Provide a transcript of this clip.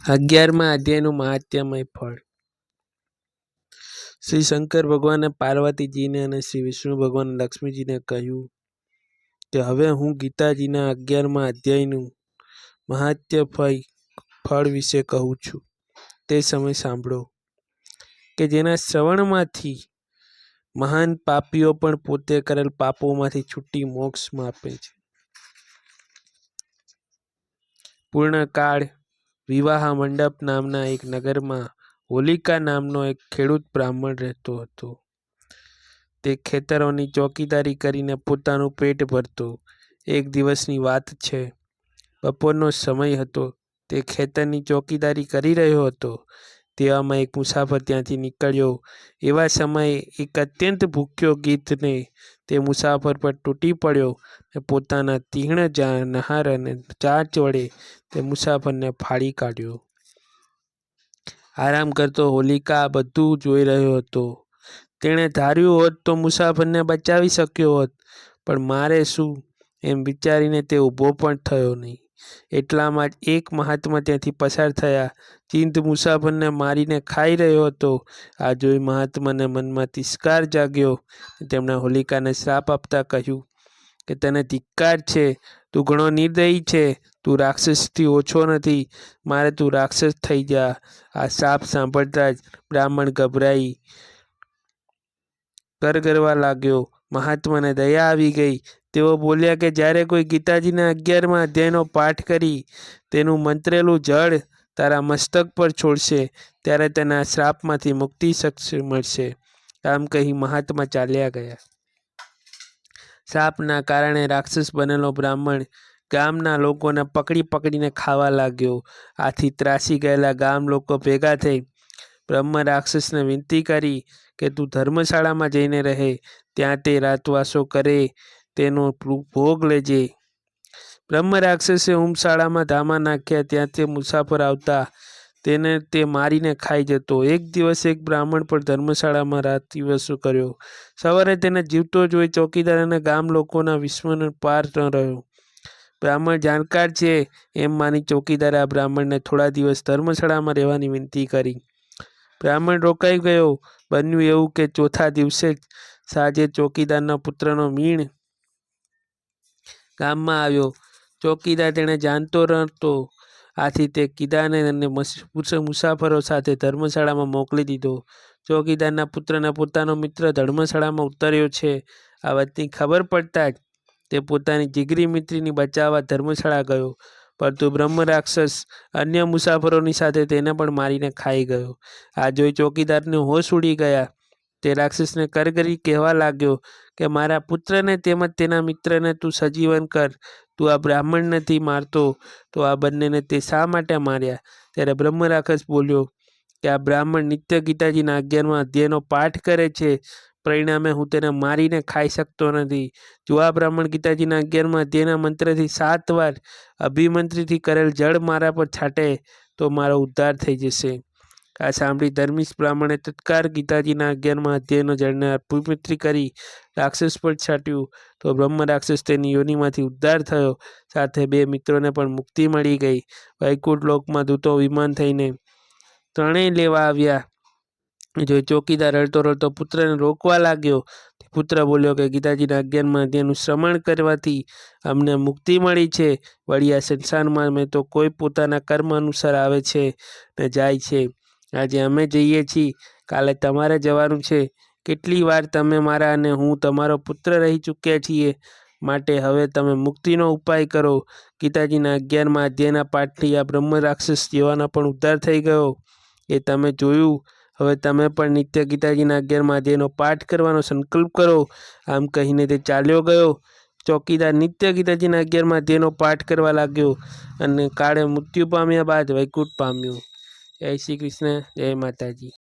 11મા અધ્યાયનું મહાત્મ્યમય ફળ। શ્રી શંકર ભગવાને પાર્વતીજીને અને શ્રી વિષ્ણુ ભગવાને લક્ષ્મીજીને કહ્યું કે હવે હું ગીતાજીના 11મા અધ્યાયનું મહાત્મ્યમય ફળ વિશે કહું છું, તે સમય સાંભળો કે જેના શ્રવણમાંથી મહાન પાપીઓ પણ પોતે કરેલ પાપોમાંથી છૂટી મોક્ષ પામે છે। પૂર્ણકાળ વિવાહ મંડપ નામના એક નગરમાં હોલિકા નામનો એક ખેડૂત બ્રાહ્મણ રહેતો હતો। તે ખેતરોની ચોકીદારી કરીને પોતાનું પેટ ભરતો। એક દિવસની વાત છે, બપોરનો સમય હતો। તે ખેતરની ચોકીદારી કરી રહ્યો હતો, તેવામાં એક મુસાફર ત્યાંથી નીકળ્યો। એવા સમયે એક અત્યંત ભૂખ્યો ગિદ્ધને તે મુસાફર પર તૂટી પડ્યો અને પોતાના તીક્ષ્ણ નહાર અને ચાંચ વડે તે મુસાફરને ફાડી કાઢ્યો। આરામ કરતો હોલિકા આ બધું જોઈ રહ્યો હતો। તેણે ધાર્યું હોત તો મુસાફરને બચાવી શક્યો હોત, પણ મારે શું એમ વિચારીને તે ઊભો પણ થયો નહીં। એટલામાં જ એક મહાત્મા ત્યાંથી પસાર થયા। ગિદ્ધ મુસાફરને મારીને ખાઈ રહ્યો હતો। આ જોઈ મહાત્માના મનમાં તિરસ્કાર જાગ્યો। તેમણે હોલિકાને શ્રાપ આપતા કહ્યું કે તને ધિક્કાર છે, તું ઘણો નિર્દયી છે, તું રાક્ષસથી ઓછો નથી, મારે તું રાક્ષસ થઈ જા। આ શાપ સાંભળતા જ બ્રાહ્મણ ગભરાઈ ગરગરવા લાગ્યો। મહાત્માને દયા આવી ગઈ। તેઓ બોલ્યા કે જ્યારે કોઈ ગીતાજીના 11મા અધ્યાયનો પાઠ કરી તેનું મંત્રેલું જળ તારા મસ્તક પર છોડશે ત્યારે તને આ શ્રાપમાંથી મુક્તિ મળશે। આમ કહી મહાત્મા ચાલ્યા ગયા। શ્રાપના કારણે રાક્ષસ બનેલો બ્રાહ્મણ ગામના લોકોને પકડી પકડીને ખાવા લાગ્યો। આથી ત્રાસી ગયેલા ગામ લોકો ભેગા થઈ બ્રહ્મ રાક્ષસને વિનંતી કરી કે તું ધર્મશાળામાં જઈને રહે, ત્યાં તે રાતવાસો કરે તેનો ભોગ લેજે। બ્રહ્મ રાક્ષસે હુમશાળામાં ધામા નાખ્યા। ત્યાં તે મુસાફર આવતા તેને તે મારીને ખાઈ જતો। એક દિવસ એક બ્રાહ્મણ પણ ધર્મશાળામાં રાતવાસો કર્યો। સવારે તેને જીવતો જોઈ ચોકીદાર અને ગામ લોકોના વિસ્મયનો પાર ન રહ્યો। બ્રાહ્મણ જાણકાર છે એમ માની ચોકીદારે આ બ્રાહ્મણને થોડા દિવસ ધર્મશાળામાં રહેવાની વિનંતી કરી। બ્રાહ્મણ રોકાઈ ગયો। બન્યું એવું કે ચોથા દિવસે સાંજે ચોકીદારના પુત્રનો મીણ ગામમાં આવ્યો। ચોકીદાર તેને જાણતો નહોતો, આથી તે કીદાને અને મુસાફરો સાથે ધર્મશાળામાં મોકલી દીધો। ચોકીદારના પુત્રને પોતાનો મિત્ર ધર્મશાળામાં ઉતર્યો છે આ વાતની ખબર પડતા જ તે પોતાની જીગરી મિત્રને બચાવવા ધર્મશાળા ગયો, પરંતુ બ્રહ્મ રાક્ષસ અન્ય મુસાફરોની સાથે તેને પણ મારીને ખાઈ ગયો। આ જોઈ ચોકીદારને હોશ ઉડી ગયા। તે રાક્ષસને કરગરી કહેવા લાગ્યો કે મારા પુત્રને તેમજ તેના મિત્રને તું સજીવન કર। તું આ બ્રાહ્મણ નથી મારતો તો આ બંનેને તે શા માટે માર્યા? ત્યારે બ્રહ્મ રાક્ષસ બોલ્યો કે આ બ્રાહ્મણ નિત્ય ગીતાજીના 11મા અધ્યાયનો પાઠ કરે છે, પરિણામે હું તેને મારીને ખાઈ શકતો નથી। જો આ બ્રાહ્મણ ગીતાજીના 11મા અધ્યાયના મંત્રથી 7 વાર અભિમંત્રિત કરેલ જળ મારા પર છાંટે તો મારો ઉદ્ધાર થઈ જશે। આ સાંભળી ધર્મિષ્ઠ બ્રાહ્મણે તત્કાળ ગીતાજીના 11મા અધ્યાયનો જળને અભિમંત્રિત કરી રાક્ષસ પર છાંટ્યું તો બ્રહ્મ રાક્ષસ તેની યોનિમાંથી ઉદ્ધાર થયો, સાથે બે મિત્રોને પણ મુક્તિ મળી ગઈ। વૈકુંઠ લોકમાં દૂતો વિમાન થઈને ત્રણેય લેવા આવ્યા। જો ચોકીદાર રડતો રડતો પુત્રને રોકવા લાગ્યો। પુત્ર બોલ્યો કે ગીતાજીના 11મા અધ્યાયનું શ્રવણ કરવાથી અમને મુક્તિ મળી છે, વળી આ સંસારમાં મેં તો કોઈ પોતાના કર્મ અનુસાર આવે છે ને જાય છે। આજે અમે જઈએ છીએ, કાલે તમારે જવાનું છે। કેટલી વાર તમે મારા અને હું તમારો પુત્ર રહી ચૂક્યા છીએ, માટે હવે તમે મુક્તિનો ઉપાય કરો। ગીતાજીના 11મા અધ્યાયના પાઠથી આ બ્રહ્મ રાક્ષસ જેવાનો પણ ઉદ્ધાર થઈ ગયો એ તમે જોયું। હવે તમે પણ નિત્ય ગીતાજીના 11મા અધ્યાયનો પાઠ કરવાનો સંકલ્પ કરો। આમ કહીને તે ચાલ્યો ગયો। ચોકીદાર નિત્ય ગીતાજીના 11મા અધ્યાયનો પાઠ કરવા લાગ્યો અને કાળે મૃત્યુ પામ્યા બાદ વૈકુંઠ પામ્યો। જય શ્રી કૃષ્ણ, જય માતાજી।